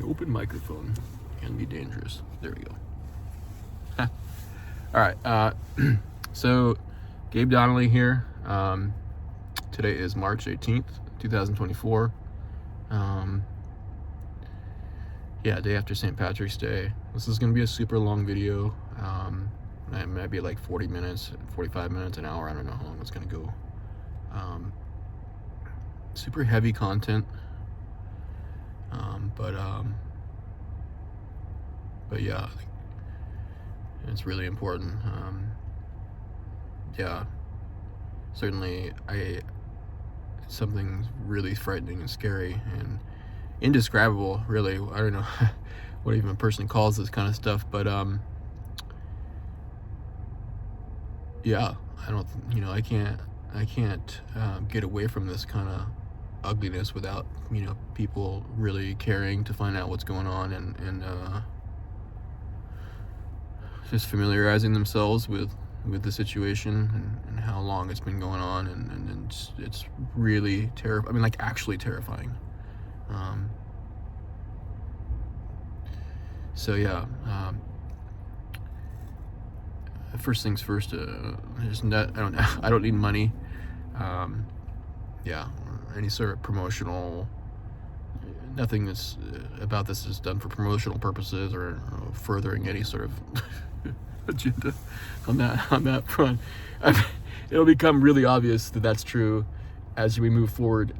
open microphone can be dangerous. There we go. All right. So, Gabe Donnelly here. Today is March 18th, 2024. Day after St. Patrick's Day. This is going to be a super long video. It might be like 40 minutes, 45 minutes, an hour. I don't know how long it's going to go. Super heavy content. But yeah, it's really important. Certainly something really frightening and scary and indescribable, really. I don't know what even a person calls this kind of stuff, but I can't get away from this kind of ugliness without people really caring to find out what's going on and just familiarizing themselves with the situation and how long it's been going on, and it's really terrifying. I mean, like, actually terrifying. First things first. I don't need money. Any sort of promotional. Nothing that's about this is done for promotional purposes or furthering any sort of agenda on that front. It'll become really obvious that that's true as we move forward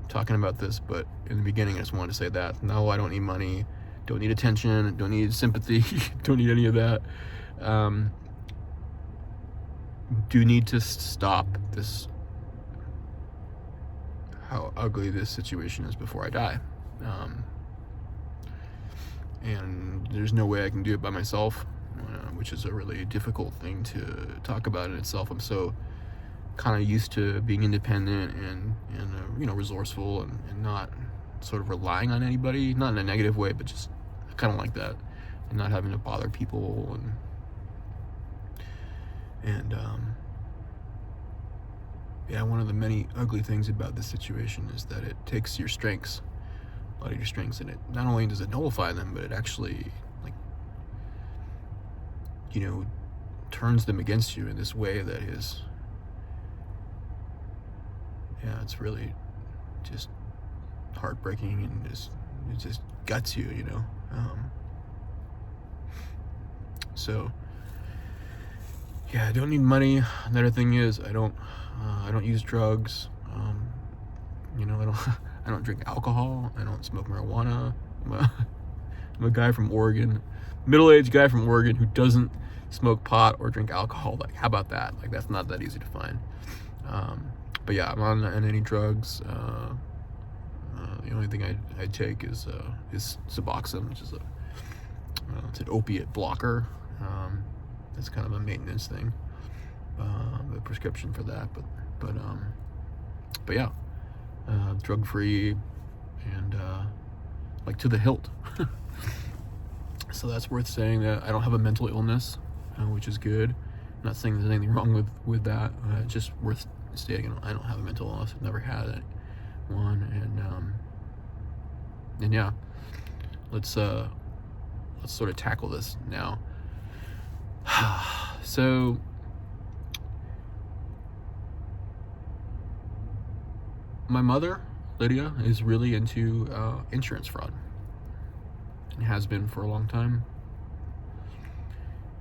talking about this, but in the beginning I just wanted to say that no, I don't need money, don't need attention, don't need sympathy, don't need any of that. Do need to stop this, how ugly this situation is, before I die. And there's no way I can do it by myself, which is a really difficult thing to talk about in itself. I'm so kind of used to being independent and resourceful and not sort of relying on anybody, not in a negative way, but just kind of like that, and not having to bother people one of the many ugly things about this situation is that it takes your strengths, a lot of your strengths, and it not only does it nullify them, but it actually turns them against you in this way that is, it's really just heartbreaking, and it just guts you, I don't need money. Another thing is I don't use drugs. I don't drink alcohol. I don't smoke marijuana. I'm a guy from Oregon, middle-aged guy from Oregon who doesn't smoke pot or drink alcohol. Like, how about that? Like, that's not that easy to find. I'm on any drugs. The only thing I take is Suboxone, which is it's an opiate blocker. It's kind of a maintenance thing, a prescription for that. Drug-free and to the hilt. So that's worth saying that I don't have a mental illness, which is good. I'm not saying there's anything wrong with that. It's just worth stating I don't have a mental illness. I've never had one, let's sort of tackle this now. So my mother, Lydia, is really into insurance fraud, and has been for a long time.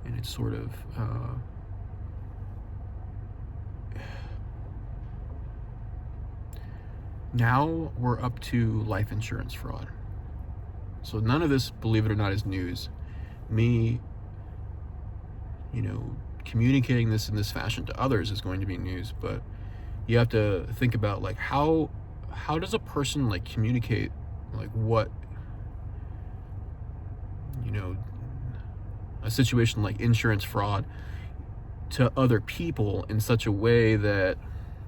And it's sort of now we're up to life insurance fraud. So none of this, believe it or not, is news. Me, communicating this in this fashion to others is going to be news, but you have to think about, like, how does a person communicate what a situation like insurance fraud to other people in such a way that,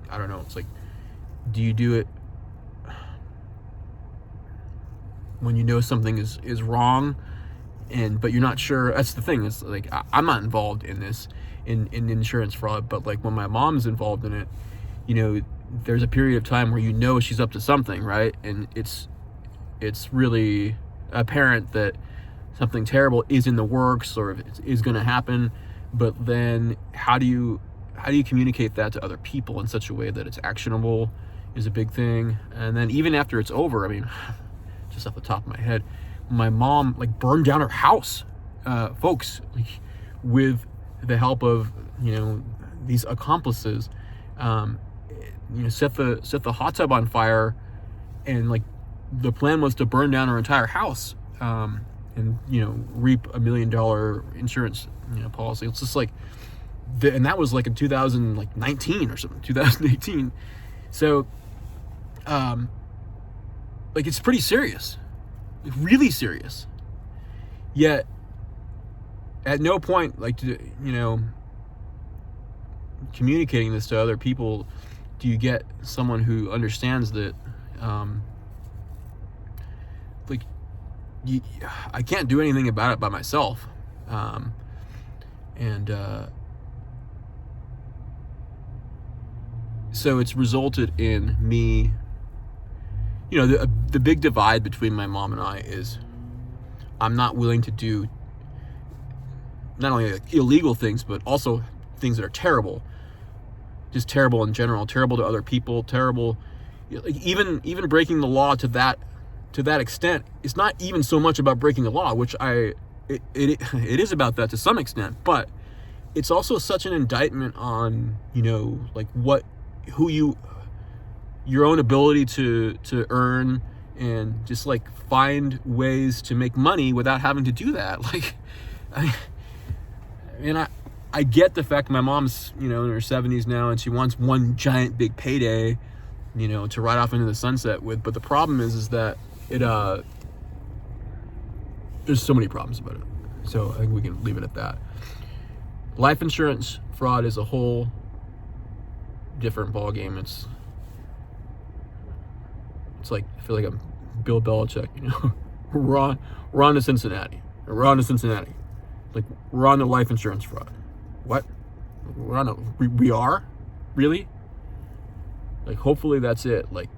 I don't know, it's like, do you do it when you know something is wrong, but you're not sure? That's the thing. It's like, I'm not involved in this in insurance fraud, but when my mom's involved in it, there's a period of time where she's up to something, right? And it's it's really apparent that something terrible is in the works or is going to happen, but then how do you communicate that to other people in such a way that it's actionable is a big thing. And then even after it's over, I mean, just off the top of my head, my mom like burned down her house, folks, like, with the help of, you know, these accomplices. You know, set the hot tub on fire, and like the plan was to burn down her entire house, and, you know, reap $1 million insurance, you know, policy. It's just like, and that was like in 2019 or something, 2018. So, like, it's pretty serious, really serious. Yet, at no point, like, you know, communicating this to other people, do you get someone who understands that, like, I can't do anything about it by myself, so it's resulted in me, you know, the big divide between my mom and I is I'm not willing to do not only like illegal things, but also things that are terrible. Just terrible in general, terrible to other people, terrible, like even breaking the law to that extent. It's not even so much about breaking the law, which it is about that to some extent, but it's also such an indictment on, you know, like your own ability to earn and just like find ways to make money without having to do that. Like, I get the fact my mom's, you know, in her 70s now, and she wants one giant big payday, you know, to ride off into the sunset with. But the problem is that there's so many problems about it. So I think we can leave it at that. Life insurance fraud is a whole different ballgame. It's like, I feel like I'm Bill Belichick, you know. we're on to Cincinnati. Like, we're on to life insurance fraud. What? We are? Really? Like, hopefully that's it. Like,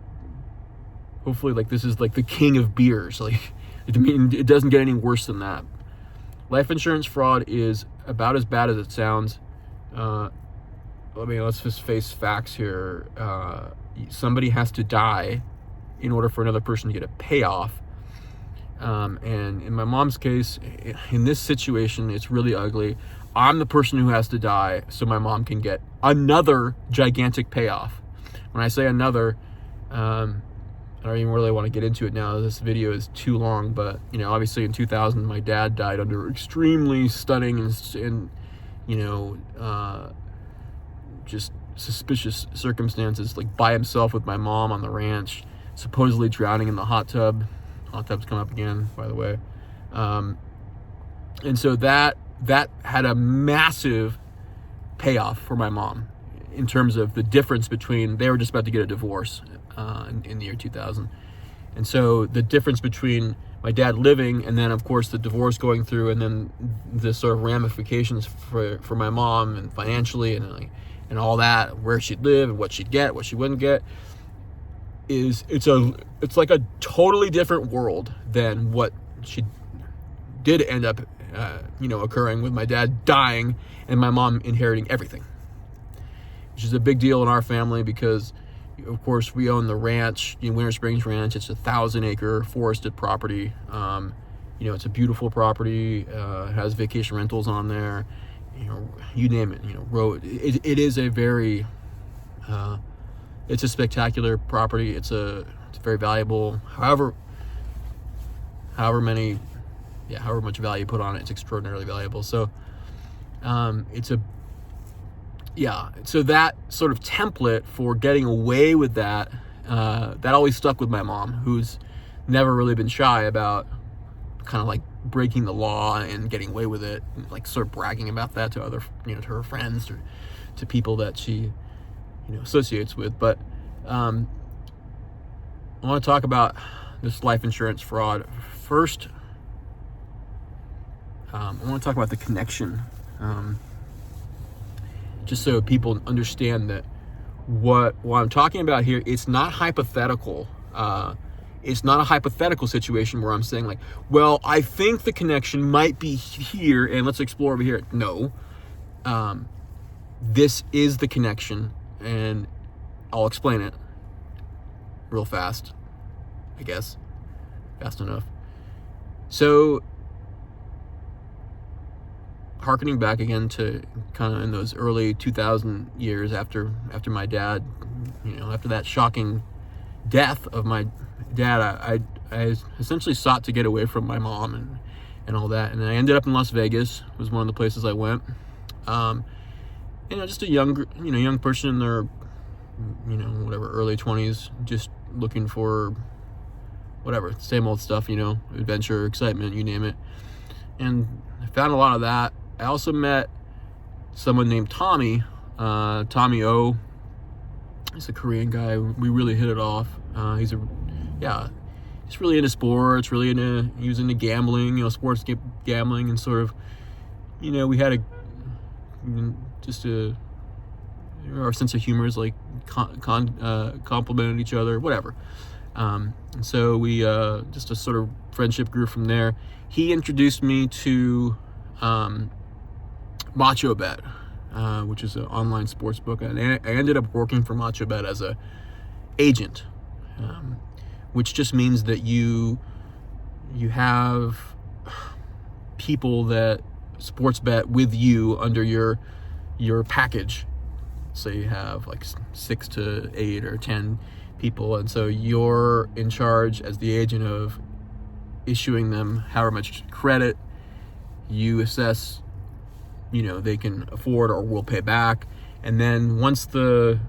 hopefully, like, this is like the king of beers. Like, I mean, it doesn't get any worse than that. Life insurance fraud is about as bad as it sounds. I mean, let's just face facts here. Somebody has to die in order for another person to get a payoff. And in my mom's case, in this situation, it's really ugly. I'm the person who has to die so my mom can get another gigantic payoff. When I say another, I don't even really want to get into it now. This video is too long, but, you know, obviously in 2000, my dad died under extremely stunning and you know, just suspicious circumstances, like by himself with my mom on the ranch, supposedly drowning in the hot tub. Hot tub's come up again, by the way. And so that had a massive payoff for my mom in terms of the difference between, they were just about to get a divorce in the year 2000. And so the difference between my dad living and then, of course, the divorce going through, and then the sort of ramifications for my mom and financially and all that, where she'd live and what she'd get, what she wouldn't get, it's like a totally different world than what she did end up you know, occurring with my dad dying and my mom inheriting everything, which is a big deal in our family because, of course, we own the ranch, you know, Winter Springs Ranch. It's a 1,000-acre forested property. You know, it's a beautiful property. It has vacation rentals on there. You know, you name it. You know, road. It is a very, it's a spectacular property. It's very valuable. However much value you put on it, it's extraordinarily valuable. So, so that sort of template for getting away with that, that always stuck with my mom, who's never really been shy about kind of like breaking the law and getting away with it, and like sort of bragging about that to other, you know, to her friends or to people that she, you know, associates with. But I want to talk about this life insurance fraud first. I want to talk about the connection, just so people understand that what I'm talking about here, it's not hypothetical. It's not a hypothetical situation where I'm saying like, well, I think the connection might be here and let's explore over here. No. This is the connection, and I'll explain it real fast, I guess. Fast enough. So, harkening back again to kind of in those early 2000 years after my dad, after that shocking death of my dad, I essentially sought to get away from my mom and all that, and I ended up in Las Vegas. Was one of the places I went. Just a young person in their, early 20s, just looking for whatever, same old stuff, adventure, excitement, you name it. And I found a lot of that. I also met someone named Tommy O. He's a Korean guy. We really hit it off. He's really into sports, he was into gambling, sports gambling, and sort of, we had our sense of humor is like complimented each other, whatever. And so we just a sort of friendship grew from there. He introduced me to Macho Bet, which is an online sports book, and I ended up working for Macho Bet as a agent, which just means that you have people that sports bet with you under your package. So you have like 6 to 8 or 10 people, and so you're in charge as the agent of issuing them however much credit you assess they can afford or will pay back. And then once the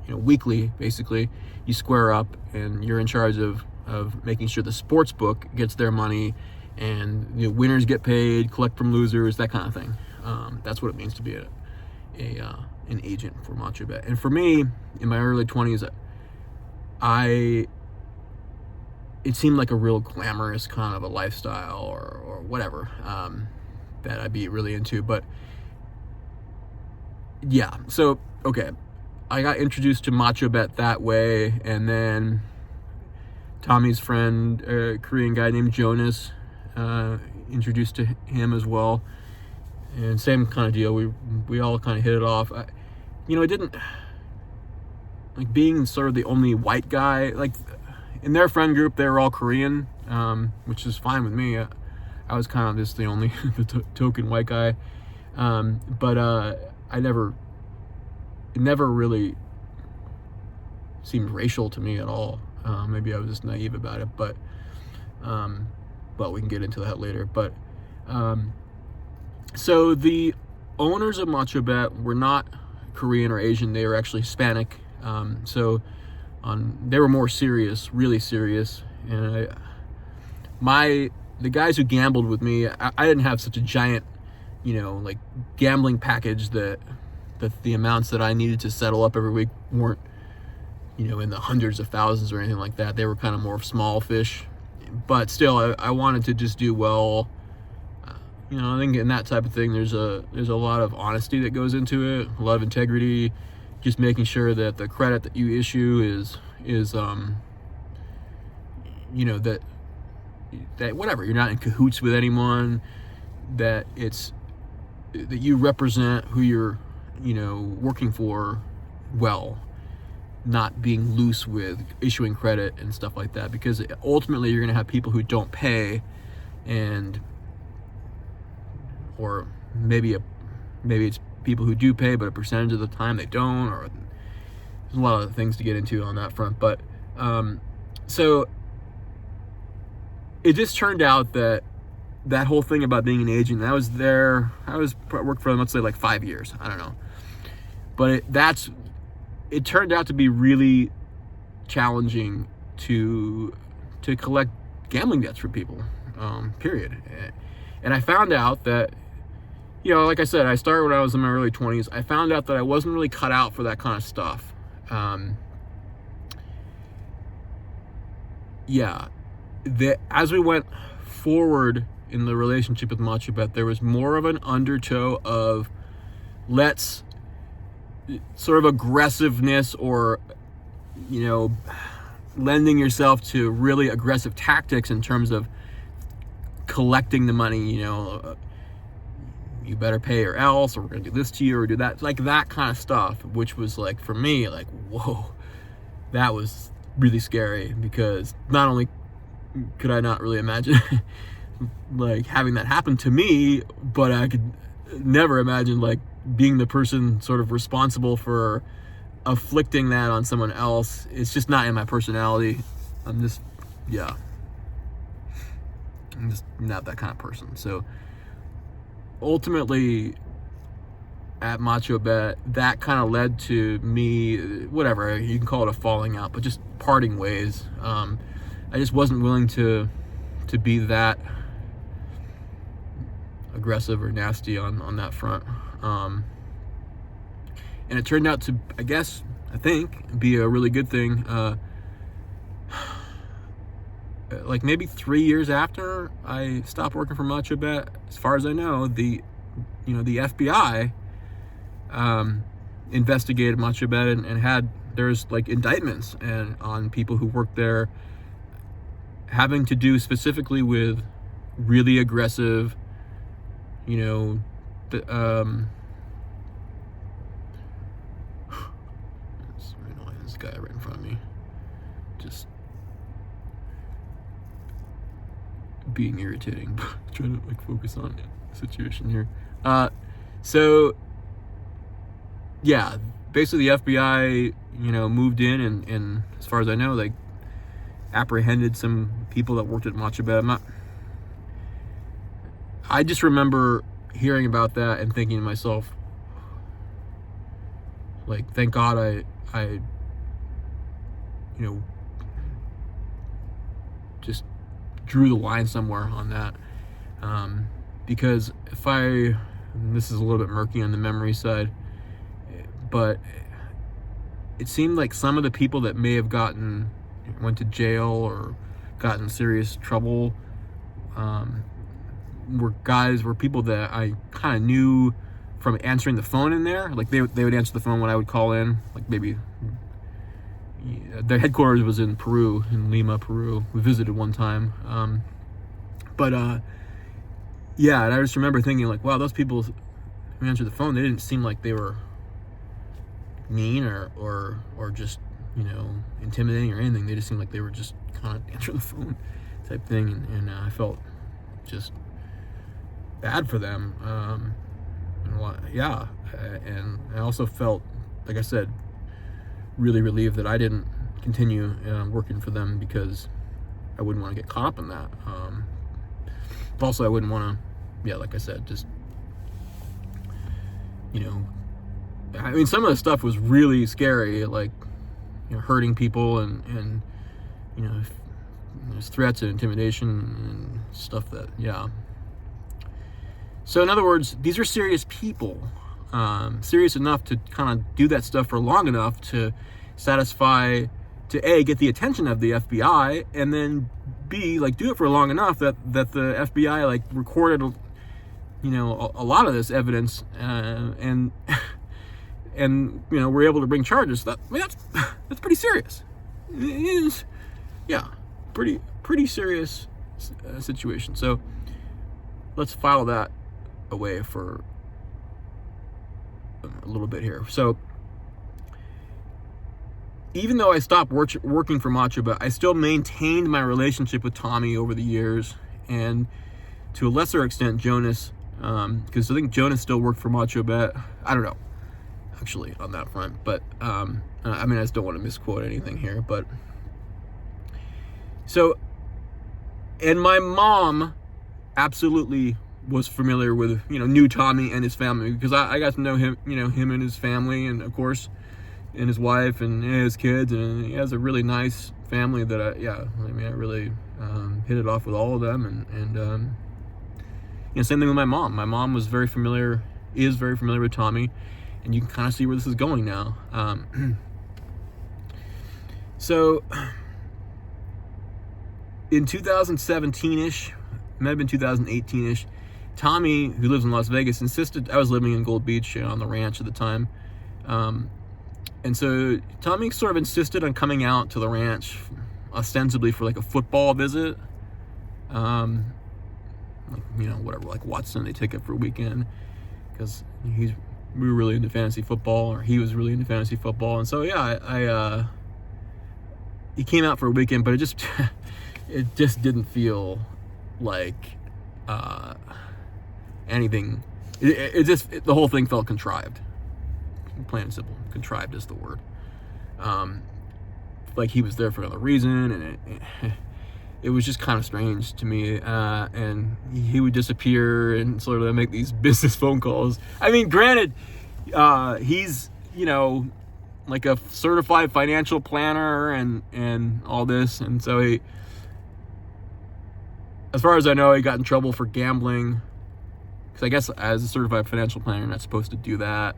weekly, basically, you square up and you're in charge of making sure the sports book gets their money, and winners get paid, collect from losers, that kind of thing. That's what it means to be an agent for Macho Bet. And for me, in my early 20s, it seemed like a real glamorous kind of a lifestyle or whatever, that I'd be really into. But yeah, so okay, I got introduced to Macho Bet that way, and then Tommy's friend, a Korean guy named Jonas, introduced to him as well, and same kind of deal. We all kind of hit it off. I didn't like being sort of the only white guy. Like in their friend group, they were all Korean, which is fine with me. I was kind of just the only token white guy, but it never really seemed racial to me at all. Maybe I was just naive about it, but we can get into that later. But so the owners of Macho Bet were not Korean or Asian; they were actually Hispanic. They were more serious, really serious. And the guys who gambled with me, I didn't have such a giant, like gambling package that the amounts that I needed to settle up every week weren't, in the hundreds of thousands or anything like that. They were kind of more small fish, but still, I wanted to just do well. I think in that type of thing, there's a lot of honesty that goes into it, a lot of integrity, just making sure that the credit that you issue is that whatever, you're not in cahoots with anyone, that you represent who you're working for well, not being loose with issuing credit and stuff like that, because ultimately you're going to have people who don't pay, or maybe it's people who do pay, but a percentage of the time they don't, or there's a lot of things to get into on that front. But so it just turned out that whole thing about I worked for them, let's say like 5 years, I don't know, but it turned out to be really challenging to collect gambling debts from people, period. And I found out that, like I said, I started when I was in my early 20s. I found out that I wasn't really cut out for that kind of stuff. As we went forward in the relationship with Macho Bet, there was more of an undertow of sort of aggressiveness, or lending yourself to really aggressive tactics in terms of collecting the money, you better pay or else, or we're going to do this to you or do that, like that kind of stuff, which was like, for me, like, whoa, that was really scary, because not only could I not really imagine like having that happen to me, but I could never imagine like being the person sort of responsible for afflicting that on someone else. It's just not in my personality. I'm just not that kind of person. So ultimately at Macho Bet, that kind of led to me, whatever, you can call it a falling out, but just parting ways. I just wasn't willing to be that aggressive or nasty on that front. And it turned out to, I think, be a really good thing. Like maybe 3 years after I stopped working for Macho Bet, as far as I know, the FBI investigated Macho Bet and there's like indictments on people who worked there, having to do specifically with really aggressive, it's very annoying, this guy right in front of me, just being irritating, but trying to like focus on the situation here. So yeah, basically the FBI, moved in and as far as I know, like apprehended some people that worked at Macho Bet. I just remember hearing about that and thinking to myself, like, thank God I just drew the line somewhere on that. Because this is a little bit murky on the memory side, but it seemed like some of the people that may have went to jail or got in serious trouble were people that I kind of knew from answering the phone in there. Like they would answer the phone when I would call in. Like maybe their headquarters was in Peru, in Lima, Peru. We visited one time. Yeah, and I just remember thinking like, wow, those people who answered the phone, they didn't seem like they were mean or just intimidating or anything. They just seemed like they were just kind of answering the phone type thing, and I felt just bad for them. And I also felt, like I said, really relieved that I didn't continue working for them, because I wouldn't want to get caught up in that. Also, I wouldn't want to, like I said, just some of the stuff was really scary, like hurting people and there's threats and intimidation and stuff that, So in other words, these are serious people, serious enough to kind of do that stuff for long enough to satisfy, to A, get the attention of the FBI, and then B, like do it for long enough that the FBI like recorded, a lot of this evidence, and we're able to bring charges. That's pretty serious. It is, pretty serious situation. So let's file that away for a little bit here. So even though I stopped working for Macho Bet, I still maintained my relationship with Tommy over the years, and to a lesser extent Jonas, because I think Jonas still worked for Macho Bet. I don't know, actually, on that front, but I just don't want to misquote anything here, but so, and my mom absolutely was familiar with, knew Tommy and his family, because I got to know him, him and his family, and of course, and his wife and his kids, and he has a really nice family that I really hit it off with all of them, and same thing with my mom. My mom is very familiar with Tommy, and you can kind of see where this is going now. So in 2017-ish, might have been 2018-ish, Tommy, who lives in Las Vegas, insisted, I was living in Gold Beach on the ranch at the time, and so Tommy sort of insisted on coming out to the ranch, ostensibly for like a football visit. Like, whatever, like Watson, they take it for a weekend because we were really into fantasy football, or he was really into fantasy football. And so, yeah, he came out for a weekend, but it just didn't feel like anything. The whole thing felt contrived. Plain and simple. Contrived is the word. Like he was there for another reason, and it was just kind of strange to me. And he would disappear and sort of make these business phone calls. I mean, granted, he's, like a certified financial planner and all this. And so he, as far as I know, he got in trouble for gambling. Because I guess as a certified financial planner, you're not supposed to do that.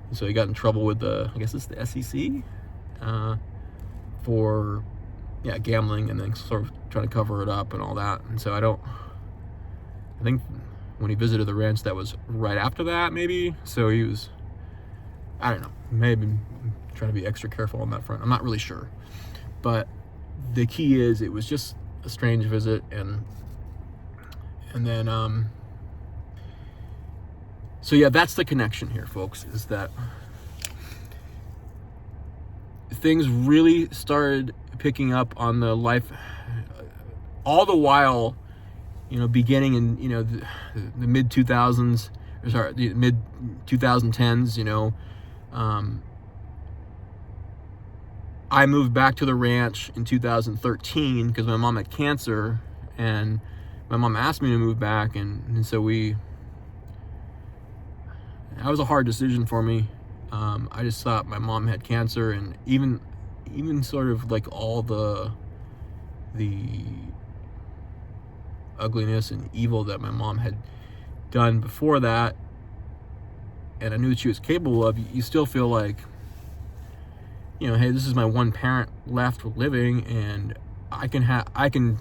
And so he got in trouble with I guess it's the SEC, for, gambling, and then sort of trying to cover it up and all that. And so I think when he visited the ranch, that was right after that, maybe. So he was, I don't know, maybe trying to be extra careful on that front. I'm not really sure. But the key is, it was just a strange visit, and then so yeah, that's the connection here, folks, is that things really started picking up on the life, all the while, beginning in the mid 2000s, or sorry, the mid 2010s. I moved back to the ranch in 2013 because my mom had cancer, and my mom asked me to move back, and so that was a hard decision for me. I just thought my mom had cancer, and even sort of like all the ugliness and evil that my mom had done before that, and I knew that she was capable of, you still feel like, hey, this is my one parent left living, and I can